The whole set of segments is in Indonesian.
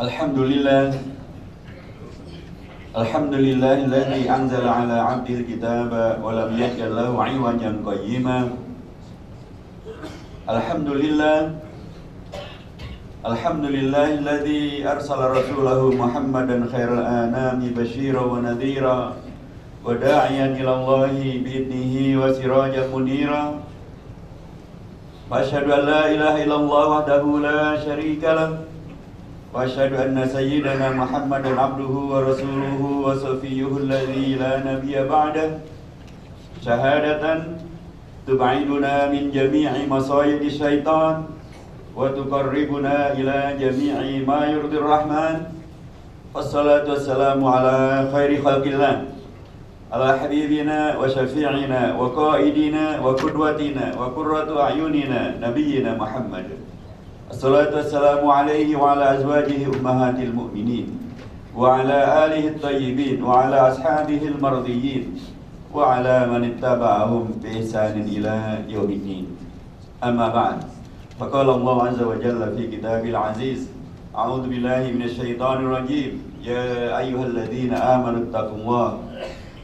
Alhamdulillah. Alhamdulillahilladzi anzala ala 'abdil kitaba wa lam yaj'al lahu 'iwajan qayyima. Alhamdulillah. Alhamdulillahilladzi arsala rasulahu Muhammadan khairal anami basyiran wa nadhira wa da'iyan ila Allahi bi'idnihi wa sirajan munira. Wa asyhadu an la ilaha illallah wahdahu la syarika lah. Wa asyhadu anna sayyidana Muhammadan abduhu wa rasuluhu wa safiyyuhu alladzi la nabiyya ba'dah. Syahadatan tub'iduna min jami'i masayidi syaitan wa tuqarribuna ila jami'i ma yurdir rahman. Wassalatu wassalamu ala khairi khalqillah, ala habibina wa syafi'ina wa qaidina wa qudwatina wa qurratu a'yunina nabiyyina Muhammad. Assalatu wassalamu alaihi wa ala azwajihi ummahatil mu'minin wa ala alihi at-tayyibin wa ala ashabihi al-mardiyyin wa ala man ittaba'ahum bi ihsanin ila yaumiddin. Amma ba'd. Faqala Allah azza wa jalla fi kitabil aziz, a'udzu billahi minasy syaithanir rajim. Ya ayyuhalladzina amanu taqullaha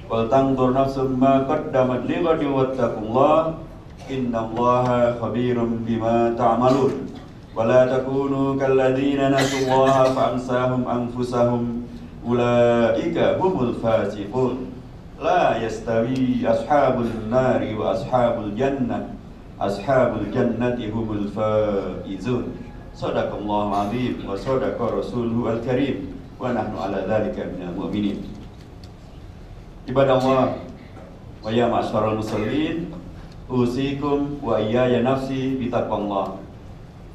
wal tanzur nafsum ma qaddamat lighadin wattaqullaha innallaha khabirum bima ta'malun. Wala takunu kalladzina nasullaha fa'ansahum anfusahum ulaika humul fasiqun. La yastawi ashabul nari wa ashabul jannah, ashabul jannati humul faizun. Shadaqallahu azim wa shadaqa rasuluhu al-karim wa nahnu ala dzalika minal mu'minin. Ibadallah wa ya ma'syaral muslimin, usikum wa iyaya nafsi bitaqwallah.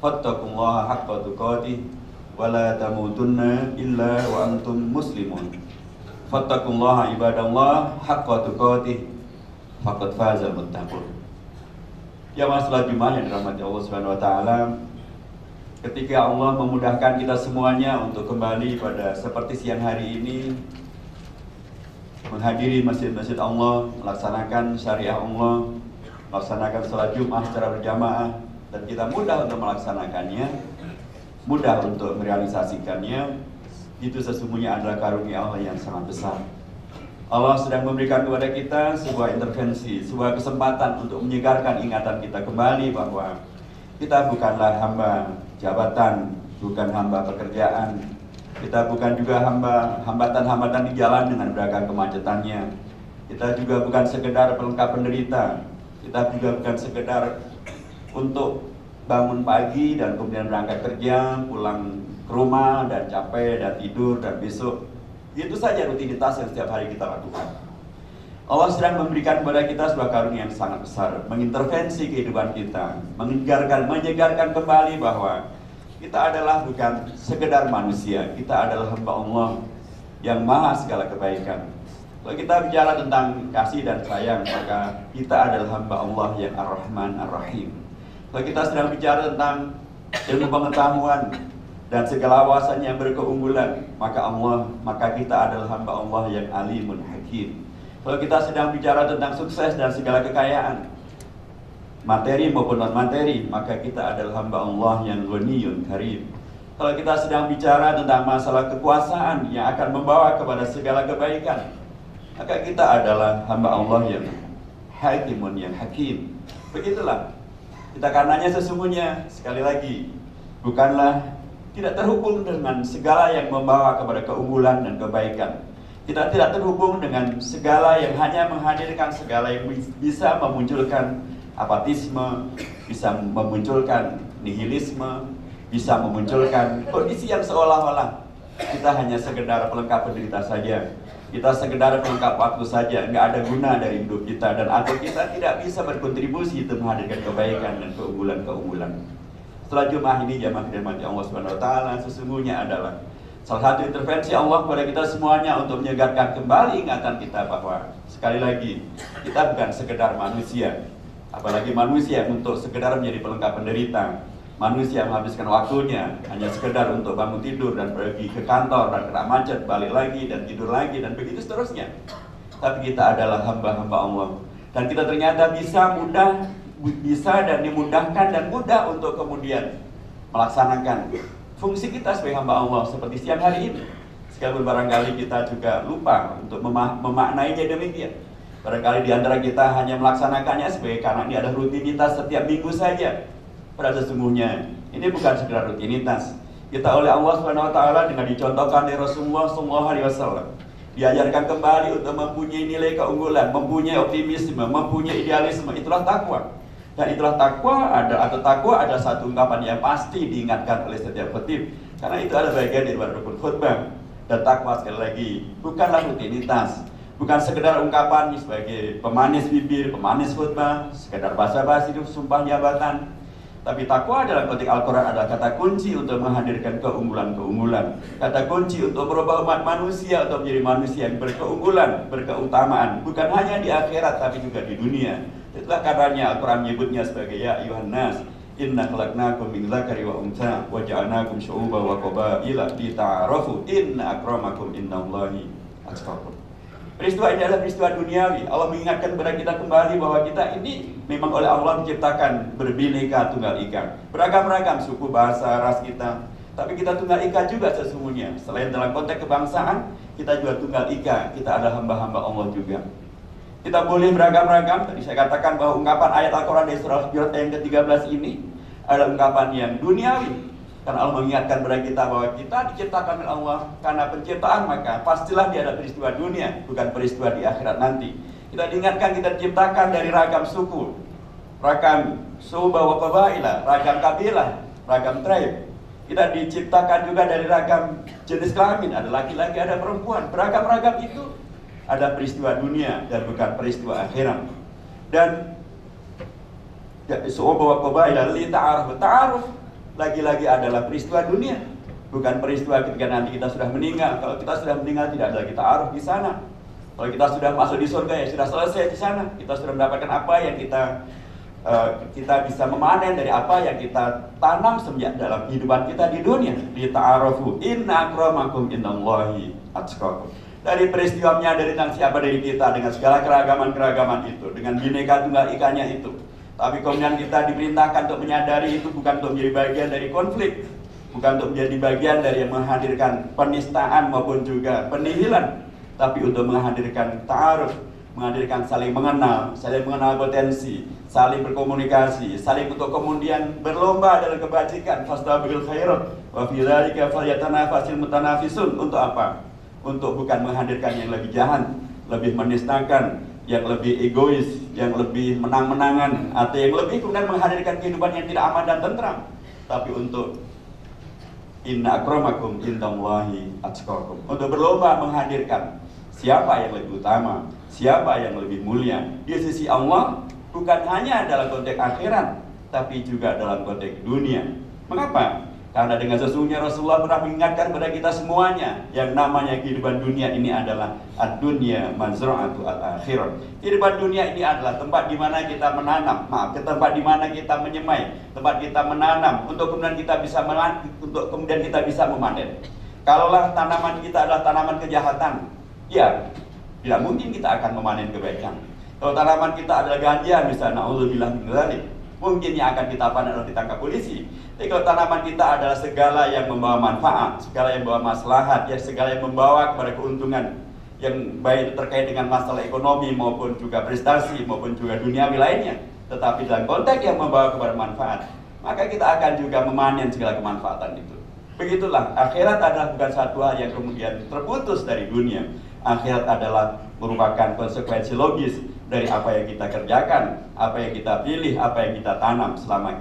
Fattaqullaha haqqa tuqatih wa la tamutunna illa wa antum muslimun. Fattaqullaha ibadallah haqqa tuqatih faqad faza muttaqun. Ya masalah Jumat yang dirahmati Allah Subhanahu wa taala, ketika Allah memudahkan kita semuanya untuk kembali pada seperti siang hari ini menghadiri masjid-masjid Allah, melaksanakan syariah Allah, melaksanakan salat Jumat secara berjamaah, dan kita mudah untuk melaksanakannya, mudah untuk merealisasikannya, itu sesungguhnya adalah karunia Allah yang sangat besar. Allah sedang memberikan kepada kita sebuah intervensi, sebuah kesempatan untuk menyegarkan ingatan kita kembali bahwa kita bukanlah hamba jabatan, bukan hamba pekerjaan, kita bukan juga hambatan-hambatan di jalan dengan beragam kemacetannya, kita juga bukan sekedar pelengkap penderita, kita juga bukan sekedar untuk bangun pagi dan kemudian berangkat kerja, pulang ke rumah dan capek dan tidur dan besok. Itu saja rutinitas yang setiap hari kita lakukan. Allah sedang memberikan kepada kita sebuah karunia yang sangat besar, mengintervensi kehidupan kita, menyegarkan kembali bahwa kita adalah bukan sekedar manusia, kita adalah hamba Allah yang maha segala kebaikan. Kalau kita bicara tentang kasih dan sayang, maka kita adalah hamba Allah yang Ar-Rahman Ar-Rahim. Kalau kita sedang bicara tentang ilmu pengetahuan dan segala wawasan yang berkeunggulan, maka kita adalah hamba Allah yang Alimun Hakim. Kalau kita sedang bicara tentang sukses dan segala kekayaan, materi maupun non materi, maka kita adalah hamba Allah yang Ghaniyun Karim. Kalau kita sedang bicara tentang masalah kekuasaan yang akan membawa kepada segala kebaikan, maka kita adalah hamba Allah yang Hakimun yang Hakim. Begitulah. Kita karenanya sesungguhnya, sekali lagi, bukanlah tidak terhubung dengan segala yang membawa kepada keunggulan dan kebaikan. Kita tidak terhubung dengan segala yang hanya menghadirkan segala yang bisa memunculkan apatisme, bisa memunculkan nihilisme, bisa memunculkan kondisi yang seolah-olah kita hanya sekedar pelengkap penderita saja. Kita sekedar pelengkap waktu saja, nggak ada guna dari hidup kita, dan atau kita tidak bisa berkontribusi untuk menghadirkan kebaikan dan keunggulan-keunggulan. Setelah Jumat ini, jamaah dirahmati Allah Subhanahu wa taala, sesungguhnya adalah salah satu intervensi Allah kepada kita semuanya untuk menyegarkan kembali ingatan kita bahwa sekali lagi kita bukan sekedar manusia, apalagi manusia untuk sekedar menjadi pelengkap penderita. Manusia menghabiskan waktunya hanya sekedar untuk bangun tidur dan pergi ke kantor dan kena macet, balik lagi dan tidur lagi dan begitu seterusnya. Tapi kita adalah hamba-hamba Allah, dan kita ternyata bisa dan dimudahkan dan mudah untuk kemudian melaksanakan fungsi kita sebagai hamba Allah seperti siang hari ini. Sekalipun barangkali kita juga lupa untuk memaknainya demikian. Barangkali di antara kita hanya melaksanakannya sebagai karena ini ada rutinitas setiap minggu saja. Pada sesungguhnya ini bukan sekedar rutinitas. Kita oleh Allah Subhanahu wa taala dengan dicontohkan dari Rasulullah SAW diajarkan kembali untuk mempunyai nilai keunggulan, mempunyai optimisme, mempunyai idealisme. Itulah takwa. Dan itulah takwa ada satu ungkapan yang pasti diingatkan oleh setiap khotib. Karena itu ada bagian dari rukun khutbah. Dan takwa sekali lagi bukanlah rutinitas, bukan sekedar ungkapan sebagai pemanis bibir, pemanis khutbah, sekedar basa-basi itu sumpah jabatan. Tapi takwa dalam konteks Al-Quran adalah kata kunci untuk menghadirkan keunggulan-keunggulan. Kata kunci untuk merubah umat manusia untuk menjadi manusia yang berkeunggulan, berkeutamaan. Bukan hanya di akhirat tapi juga di dunia. Itulah karenanya Al-Quran menyebutnya sebagai ya ayuhan nas, inna khalaqnakum min dzakari wa untha wa ja'alnakum syu'uban wa qabaila lita'arafu inna akramakum indallahi atqakum. Peristiwa ini adalah peristiwa duniawi. Allah mengingatkan kepada kita kembali bahwa kita ini memang oleh Allah diciptakan berbineka tunggal ika. Beragam-ragam suku, bahasa, ras kita. Tapi kita tunggal ika juga sesungguhnya. Selain dalam konteks kebangsaan, kita juga tunggal ika. Kita adalah hamba-hamba Allah juga. Kita boleh beragam-ragam. Tadi saya katakan bahwa ungkapan ayat Al-Quran dari surah Al-Hujurat yang ke-13 ini adalah ungkapan yang duniawi. Karena Allah mengingatkan kepada kita bahwa kita diciptakan oleh Allah karena penciptaan, maka pastilah dia ada peristiwa dunia, bukan peristiwa di akhirat nanti. Kita diingatkan kita diciptakan dari ragam suku, ragam suku qabaila, ragam kabilah, ragam tribe. Kita diciptakan juga dari ragam jenis kelamin, ada laki-laki, ada perempuan. Beragam-ragam itu ada peristiwa dunia dan bukan peristiwa akhirat. Dan suku qabaila li ta'aruf lagi-lagi adalah peristiwa dunia, bukan peristiwa ketika nanti kita sudah meninggal. Kalau kita sudah meninggal tidak ada lagi ta'aruf di sana. Kalau kita sudah masuk di surga ya sudah selesai di sana. Kita sudah mendapatkan apa yang kita bisa memanen dari apa yang kita tanam semenjak dalam kehidupan kita di dunia. Li ta'arafu inna akramakum indallahi atqakum. Dari peristiwa menyadari tentang siapa dari kita dengan segala keragaman-keragaman itu, dengan bineka tunggal ikanya itu. Tapi kemudian kita diperintahkan untuk menyadari itu bukan untuk menjadi bagian dari konflik, bukan untuk menjadi bagian dari yang menghadirkan penistaan maupun juga penihilan, tapi untuk menghadirkan ta'aruf, menghadirkan saling mengenal potensi, saling berkomunikasi, saling untuk kemudian berlomba dalam kebajikan. Fastabiqul khairat wa fi dzalika falyatanafasil mutanafisun. Untuk apa? Untuk bukan menghadirkan yang lebih jahat, lebih menistakan, yang lebih egois, yang lebih menang-menangan, atau yang lebih kemudian menghadirkan kehidupan yang tidak aman dan tentram, tapi untuk inna akramakum indallahi atqakum, untuk berlomba menghadirkan siapa yang lebih utama, siapa yang lebih mulia di sisi Allah, bukan hanya dalam konteks akhirat, tapi juga dalam konteks dunia. Mengapa? Karena dengan sesungguhnya Rasulullah pernah mengingatkan kepada kita semuanya yang namanya kehidupan dunia ini adalah ad-dunya manzra'atu al-akhirah. Kehidupan dunia ini adalah tempat di mana kita menanam, tempat di mana kita menyemai, tempat kita menanam untuk kemudian kita bisa memanen. Kalaulah tanaman kita adalah tanaman kejahatan, ya tidak mungkin kita akan memanen kebaikan. Kalau tanaman kita adalah ganja misalnya, na'udzubillah min dzalik, mungkin yang akan kita panen atau ditangkap polisi. Tapi kalau tanaman kita adalah segala yang membawa manfaat, segala yang membawa maslahat, ya segala yang membawa kepada keuntungan yang baik terkait dengan masalah ekonomi maupun juga prestasi maupun juga duniawi lainnya, tetapi dalam konteks yang membawa kepada manfaat, maka kita akan juga memanen segala kemanfaatan itu. Begitulah, akhirat adalah bukan satu hal yang kemudian terputus dari dunia. Akhirat adalah merupakan konsekuensi logis dari apa yang kita kerjakan, apa yang kita pilih, apa yang kita tanam selama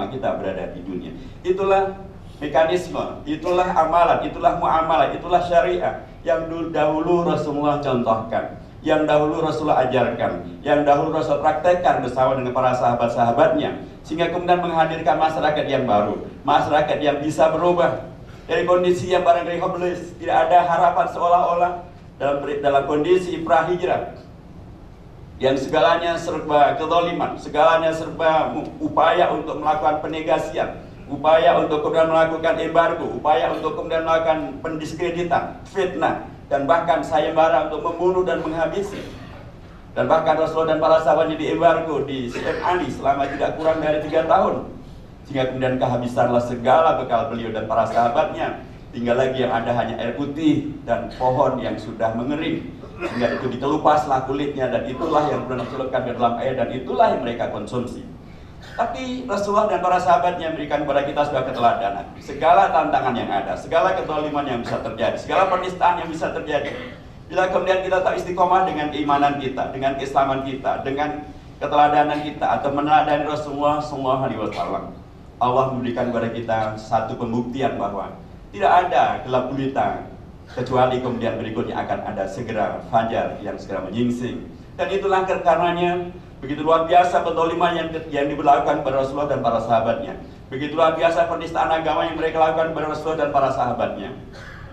kita berada di dunia. Itulah mekanisme, itulah amalan, itulah muamalah, itulah syariah yang dahulu Rasulullah contohkan, yang dahulu Rasulullah ajarkan, yang dahulu Rasul praktekkan bersama dengan para sahabat-sahabatnya, sehingga kemudian menghadirkan masyarakat yang baru, masyarakat yang bisa berubah dari kondisi yang barangkali hopeless, tidak ada harapan seolah-olah dalam kondisi pra-hijrah yang segalanya serba kezaliman, segalanya serba upaya untuk melakukan penegasian, upaya untuk kemudian melakukan embargo, upaya untuk kemudian melakukan pendiskreditan, fitnah, dan bahkan sayembara untuk membunuh dan menghabisi. Dan bahkan Rasulullah dan para sahabatnya di embargo di Syi'ab Ali selama tidak kurang dari 3 tahun. sehingga kemudian kehabisanlah segala bekal beliau dan para sahabatnya. Tinggal lagi yang ada hanya air putih dan pohon yang sudah mengering, sehingga itu ditelupaslah kulitnya, dan itulah yang kemudian dicelupkan ke dalam air, dan itulah yang mereka konsumsi. Tapi Rasulullah dan para sahabatnya memberikan kepada kita sebuah keteladanan. Segala tantangan yang ada, segala kezaliman yang bisa terjadi, segala penistaan yang bisa terjadi, bila kemudian kita tak istiqomah dengan keimanan kita, dengan keislaman kita, dengan keteladanan kita, atau meneladani Rasulullah SAW, Allah memberikan kepada kita satu pembuktian bahwa tidak ada gelap gulita, kecuali kemudian berikutnya akan ada segera fajar yang segera menyingsing. Dan itulah karenanya begitu luar biasa pendoliman yang diberlakukan kepada Rasulullah dan para sahabatnya. Begitu luar biasa penistaan agama yang mereka lakukan kepada Rasulullah dan para sahabatnya.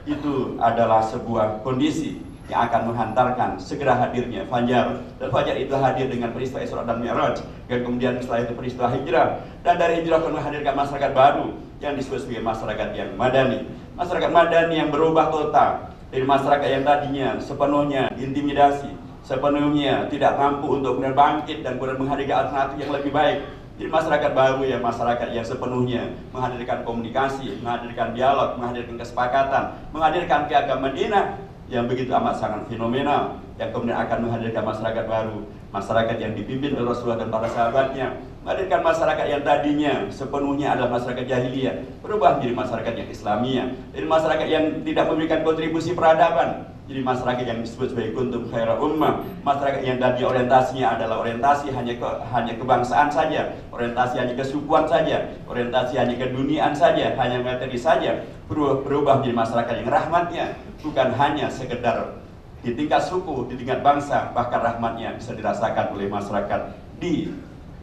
Itu adalah sebuah kondisi yang akan menghantarkan segera hadirnya fajar. Dan fajar itu hadir dengan peristiwa Isra dan Mi'raj, dan kemudian setelah itu peristiwa hijrah. Dan dari hijrah akan menghadirkan masyarakat baru yang disebut sebagai masyarakat yang madani. Masyarakat madani yang berubah total dari masyarakat yang tadinya sepenuhnya intimidasi, sepenuhnya tidak mampu untuk kemudian bangkit dan kemudian menghadirkan alternatif yang lebih baik. Jadi masyarakat baru yang masyarakat yang sepenuhnya menghadirkan komunikasi, menghadirkan dialog, menghadirkan kesepakatan, menghadirkan piagam Madinah yang begitu amat sangat fenomenal, yang kemudian akan menghadirkan masyarakat baru, masyarakat yang dipimpin oleh Rasulullah dan para sahabatnya, menghadirkan masyarakat yang tadinya sepenuhnya adalah masyarakat jahiliyah, berubah menjadi masyarakat yang Islamiyah, jadi masyarakat yang tidak memberikan kontribusi peradaban, jadi masyarakat yang disebut sebagai kuntum khaira ummah, masyarakat yang tadi orientasinya adalah orientasi hanya kebangsaan saja, orientasi hanya kesukuan saja, orientasi hanya keduniaan saja, hanya materi saja, berubah menjadi masyarakat yang rahmatnya bukan hanya sekedar di tingkat suku, di tingkat bangsa, bahkan rahmatnya bisa dirasakan oleh masyarakat di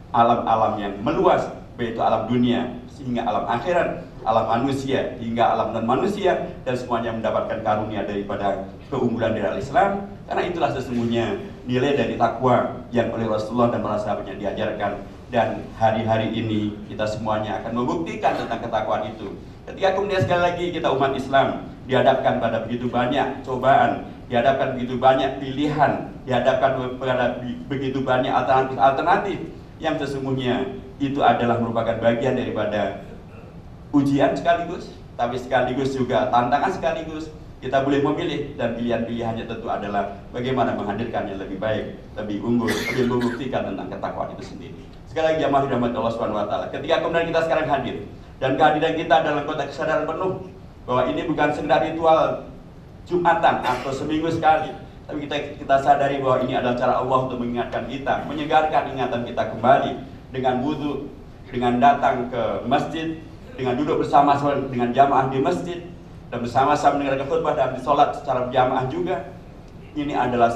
alam-alam yang meluas, yaitu alam dunia hingga alam akhirat, alam manusia hingga alam non manusia, dan semuanya mendapatkan karunia daripada keunggulan dari Islam. Karena itulah sesungguhnya nilai dari takwa yang oleh Rasulullah dan para sahabatnya diajarkan, dan hari-hari ini kita semuanya akan membuktikan tentang ketakwaan itu. Ketika kemudian sekali lagi kita umat Islam dihadapkan pada begitu banyak cobaan, dihadapkan begitu banyak pilihan, dihadapkan pada begitu banyak alternatif yang sesungguhnya itu adalah merupakan bagian daripada ujian sekaligus, tapi sekaligus juga tantangan sekaligus. Kita boleh memilih, dan pilihan-pilihannya tentu adalah bagaimana menghadirkan yang lebih baik, lebih unggul, lebih membuktikan tentang ketakwaan itu sendiri. Sekali lagi jamaah dirahmati Allah Subhanahu wa taala. Ketika kemudian kita sekarang hadir, dan kehadiran kita dalam konteks kesadaran penuh bahwa ini bukan sekedar ritual Jumatan atau seminggu sekali, tapi kita sadari bahwa ini adalah cara Allah untuk mengingatkan kita, menyegarkan ingatan kita kembali dengan wudu, dengan datang ke masjid, dengan duduk bersama dengan jamaah di masjid, dan bersama-sama mendengarkan khutbah dan sholat secara berjamaah juga. Ini adalah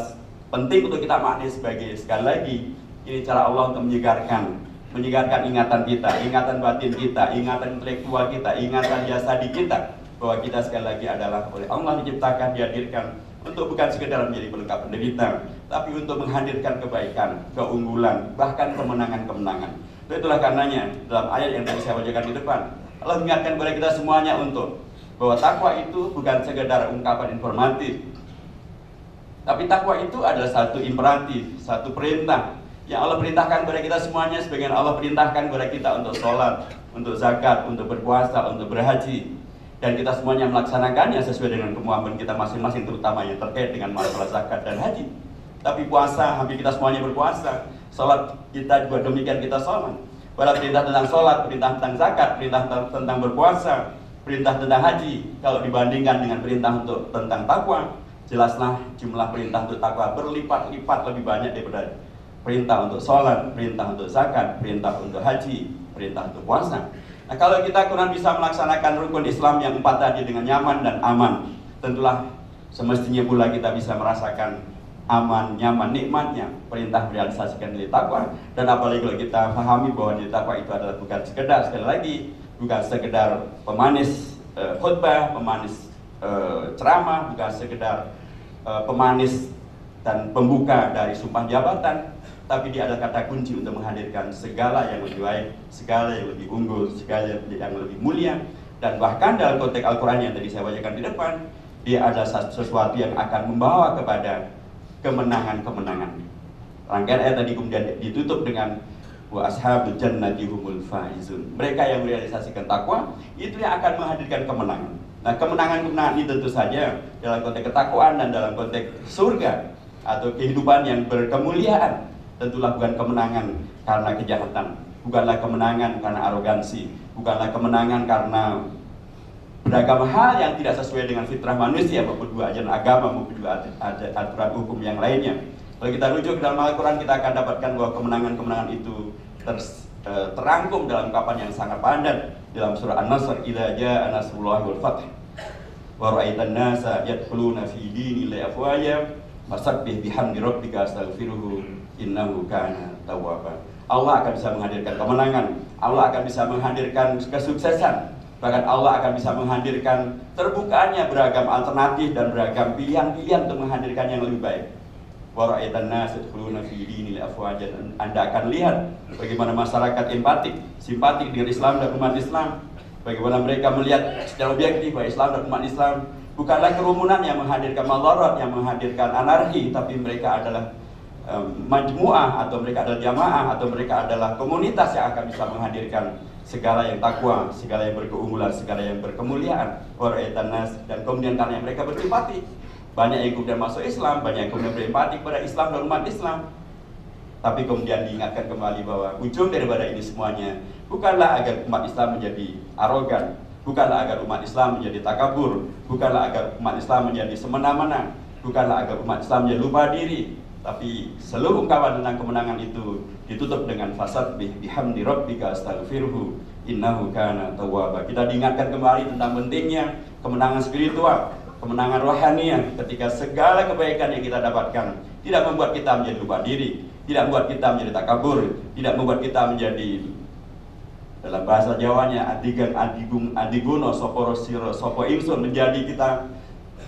penting untuk kita maknai sebagai, sekali lagi, ini cara Allah untuk menyegarkan ingatan kita, ingatan batin kita, ingatan intelektual kita, ingatan jasadi kita, bahwa kita sekali lagi adalah oleh Allah diciptakan, dihadirkan untuk bukan sekedar menjadi pelengkap penderita, tapi untuk menghadirkan kebaikan, keunggulan, bahkan kemenangan-kemenangan. Itulah karenanya dalam ayat yang tadi saya bacakan di depan, Allah mengingatkan kepada kita semuanya untuk bahwa takwa itu bukan sekedar ungkapan informatif, tapi takwa itu adalah satu imperatif, satu perintah yang Allah perintahkan kepada kita semuanya, sebagian Allah perintahkan kepada kita untuk sholat, untuk zakat, untuk berpuasa, untuk berhaji, dan kita semuanya melaksanakannya sesuai dengan kemampuan kita masing-masing, terutama yang terkait dengan masalah zakat dan haji. Tapi puasa, hampir kita semuanya berpuasa, sholat kita juga demikian, kita sholat. Pada perintah tentang sholat, perintah tentang zakat, perintah tentang berpuasa, perintah tentang haji, kalau dibandingkan dengan perintah untuk tentang takwa, jelaslah jumlah perintah untuk takwa berlipat-lipat lebih banyak daripada perintah untuk sholat, perintah untuk zakat, perintah untuk haji, perintah untuk puasa. Nah, kalau kita kurang bisa melaksanakan rukun Islam yang 4 tadi dengan nyaman dan aman, tentulah semestinya pula kita bisa merasakan aman, nyaman, nikmatnya perintah merealisasikan nilai takwa. Dan apalagi kalau kita pahami bahwa nilai takwa itu adalah bukan sekedar, sekali lagi, bukan sekedar pemanis khutbah, pemanis ceramah, bukan sekedar pemanis dan pembuka dari sumpah jabatan, tapi dia adalah kata kunci untuk menghadirkan segala yang lebih baik, segala yang lebih unggul, segala yang lebih mulia. Dan bahkan dalam konteks Al-Quran yang tadi saya bacakan di depan, dia adalah sesuatu yang akan membawa kepada kemenangan-kemenangan. Rangkaian ayat tadi kemudian ditutup dengan wa ashabul jannati humul faizun. Mereka yang merealisasikan takwa itu yang akan menghadirkan kemenangan. Nah, kemenangan-kemenangan ini tentu saja dalam konteks ketakwaan dan dalam konteks surga atau kehidupan yang berkemuliaan, tentulah bukan kemenangan karena kejahatan, bukanlah kemenangan karena arogansi, bukanlah kemenangan karena beragam hal yang tidak sesuai dengan fitrah manusia, maupun dua ajaran agama, maupun juga aturan hukum yang lainnya. Kalau kita rujuk ke dalam Al-Quran, kita akan dapatkan bahwa kemenangan-kemenangan itu terangkum dalam ungkapan yang sangat padat dalam surah An-Nasr, idza jaa nasrullahi wal fath wa ra'aitan nasa yadkhuluna fi dinillahi afwaja fasabbih bihamdi rabbika astaghfiruhu innahu kana tawwaba. Allah akan bisa menghadirkan kemenangan, Allah akan bisa menghadirkan kesuksesan, bahkan Allah akan bisa menghadirkan terbukaannya beragam alternatif dan beragam pilihan-pilihan untuk menghadirkan yang lebih baik. Wa ra'aitan nasa yadkhuluna fi dinillahi afwaja. Anda akan lihat bagaimana masyarakat empatik, simpatik dengan Islam dan umat Islam. Bagaimana mereka melihat secara objektif bahwa Islam dan umat Islam bukanlah kerumunan yang menghadirkan madarat, yang menghadirkan anarki, tapi mereka adalah majmu'ah, atau mereka adalah jamaah, atau mereka adalah komunitas yang akan bisa menghadirkan segala yang takwa, segala yang berkeunggulan, segala yang berkemuliaan. Wa ra'aitan nas, dan kemudian karena mereka bersimpati, banyak yang kemudian masuk Islam, banyak yang kemudian berempati kepada Islam dan umat Islam. Tapi kemudian diingatkan kembali bahwa ujung daripada ini semuanya bukanlah agar umat Islam menjadi arogan, bukanlah agar umat Islam menjadi takabur, bukanlah agar umat Islam menjadi semena-mena, bukanlah agar umat Islam menjadi lupa diri. Tapi seluruh ungkapan tentang kemenangan itu ditutup dengan fasabbih bihamdi rabbika astaghfiruhu innahu kana tawwaba. Kita diingatkan kembali tentang pentingnya kemenangan spiritual, kemenangan rohaniah, ketika segala kebaikan yang kita dapatkan tidak membuat kita menjadi lupa diri, tidak membuat kita menjadi takabur, tidak membuat kita menjadi, dalam bahasa Jawanya, adigan adigung adiguno soporo siro sopo imsun, menjadi kita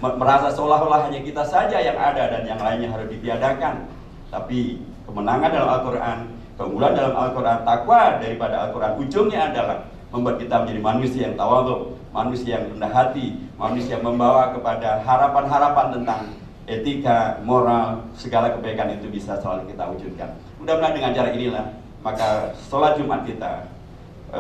merasa seolah-olah hanya kita saja yang ada dan yang lainnya harus ditiadakan. Tapi kemenangan dalam Al-Quran, keunggulan dalam Al-Quran, takwa daripada Al-Quran, ujungnya adalah membuat kita menjadi manusia yang tawadhu, manusia yang rendah hati, manusia yang membawa kepada harapan-harapan tentang etika, moral, segala kebaikan itu bisa selalu kita wujudkan. Mudah-mudahan dengan cara inilah, maka sholat Jumat kita,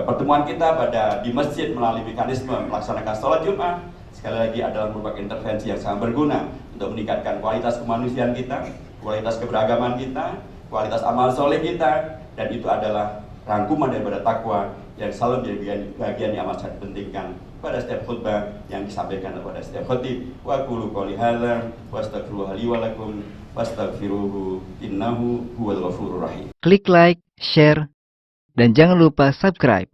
pertemuan kita di masjid melalui mekanisme melaksanakan sholat Jumat, sekali lagi adalah merupakan intervensi yang sangat berguna untuk meningkatkan kualitas kemanusiaan kita, kualitas keberagaman kita, kualitas amal soleh kita, dan itu adalah rangkuman daripada takwa yang selalu menjadi bagian yang amat sangat pentingkan pada setiap khutbah yang disampaikan kepada setiap khatib. Wa qulu qouli hadza wastaghfiruhu li wa lakum wastaghfiruhu innahu huwal ghafurur rahim. Klik like, share, dan jangan lupa subscribe.